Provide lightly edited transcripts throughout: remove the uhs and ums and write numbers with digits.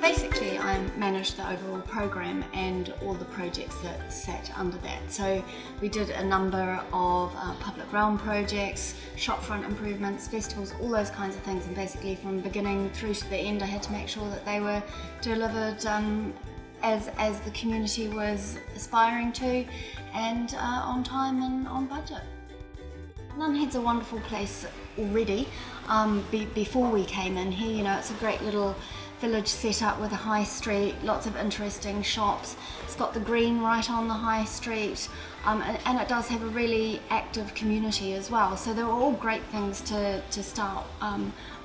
Basically, I managed the overall program and all the projects that sat under that. So we did a number of public realm projects, shopfront improvements, festivals, all those kinds of things. And basically from beginning through to the end, I had to make sure that they were delivered as the community was aspiring to, and on time and on budget. Nunhead's a wonderful place already. Before we came in here, you know, it's a great little village set up with a high street, lots of interesting shops. It's got the green right on the high street, and it does have a really active community as well. So they're all great things to start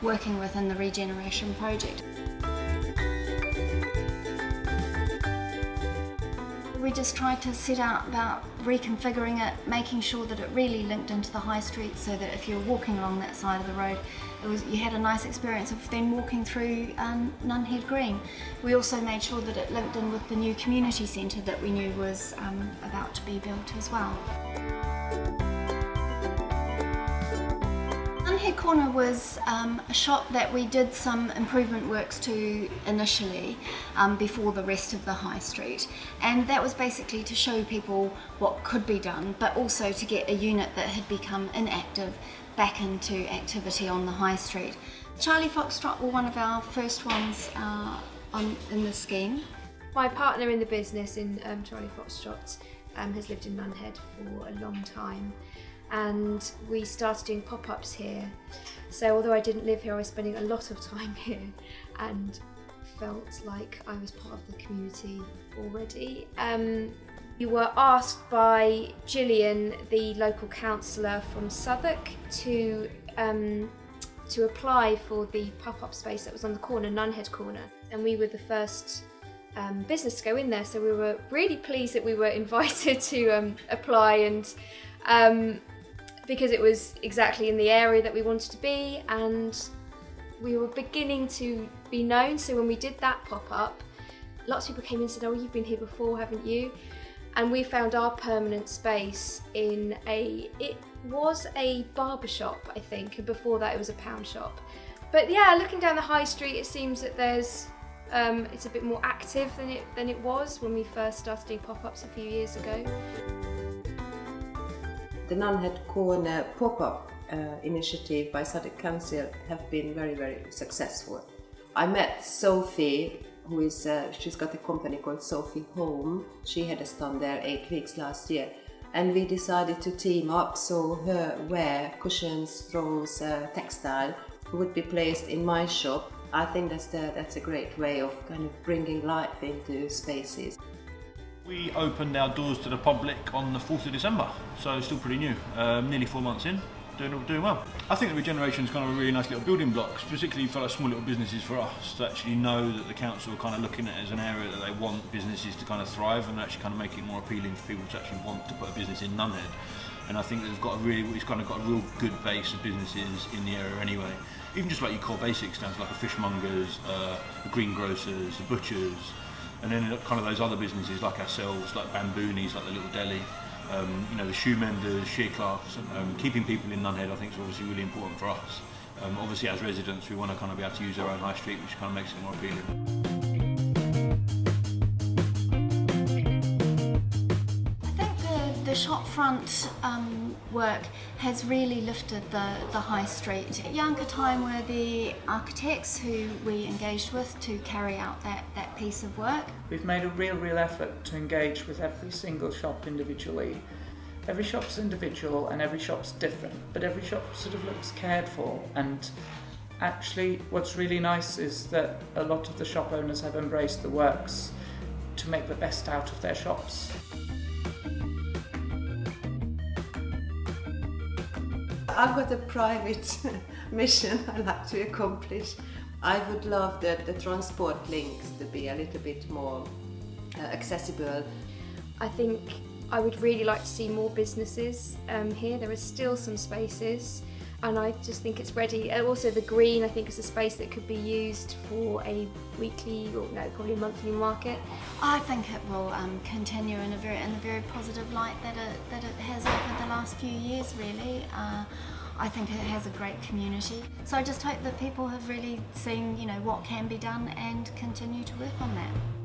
working with in the Regeneration project. We just tried to set out about reconfiguring it, making sure that it really linked into the high street, so that if you're walking along that side of the road, you had a nice experience of then walking through Nunhead Green. We also made sure that it linked in with the new community centre that we knew was about to be built as well. Nunhead Corner was a shop that we did some improvement works to initially before the rest of the high street, and that was basically to show people what could be done, but also to get a unit that had become inactive back into activity on the high street. Charlie Foxtrot were one of our first ones in the scheme. My partner in the business, in Charlie Foxtrot, has lived in Nunhead for a long time, and we started doing pop-ups here. So although I didn't live here, I was spending a lot of time here and felt like I was part of the community already. We were asked by Gillian, the local councillor from Southwark, to apply for the pop-up space that was on the corner, Nunhead Corner, and we were the first business to go in there, so we were really pleased that we were invited to apply, and because it was exactly in the area that we wanted to be, and we were beginning to be known. So when we did that pop-up, lots of people came in and said, "Oh, you've been here before, haven't you?" And we found our permanent space it was a barber shop, I think, and before that it was a pound shop. But yeah, looking down the high street, it seems that there's it's a bit more active than it was when we first started doing pop-ups a few years ago. The Nunhead Corner pop-up initiative by Southwark Council have been very, very successful. I met Sophie, who is, she's got a company called Sophie Home. She had a stand there 8 weeks last year, and we decided to team up, so her wear, cushions, throws, textile would be placed in my shop. I think that's a great way of kind of bringing life into spaces. We opened our doors to the public on the 4th of December, so it's still pretty new, nearly 4 months in. Doing well. I think the Regeneration is kind of a really nice little building block, particularly for like small little businesses for us, to actually know that the council are kind of looking at it as an area that they want businesses to kind of thrive, and actually kind of make it more appealing for people to actually want to put a business in Nunhead. And I think that it's kind of got a real good base of businesses in the area anyway. Even just like your core basic stands, like the fishmongers, the greengrocers, the butchers, and then kind of those other businesses like ourselves, like Bamboonies, like the little deli. You know, the shoe menders, shear clerks, keeping people in Nunhead I think is obviously really important for us. Obviously as residents we want to kind of be able to use our own high street, which kind of makes it more appealing. The shopfront work has really lifted the high street. Yanka Time were the architects who we engaged with to carry out that piece of work. We've made a real effort to engage with every single shop individually. Every shop's individual and every shop's different, but every shop sort of looks cared for, and actually what's really nice is that a lot of the shop owners have embraced the works to make the best out of their shops. I've got a private mission I'd like to accomplish. I would love the transport links to be a little bit more accessible. I think I would really like to see more businesses here. There are still some spaces, and I just think it's ready. Also the green, I think, is a space that could be used for a weekly, or no, probably a monthly market. I think it will continue in a very positive light that it has over the last few years, really. I think it has a great community. So I just hope that people have really seen, what can be done and continue to work on that.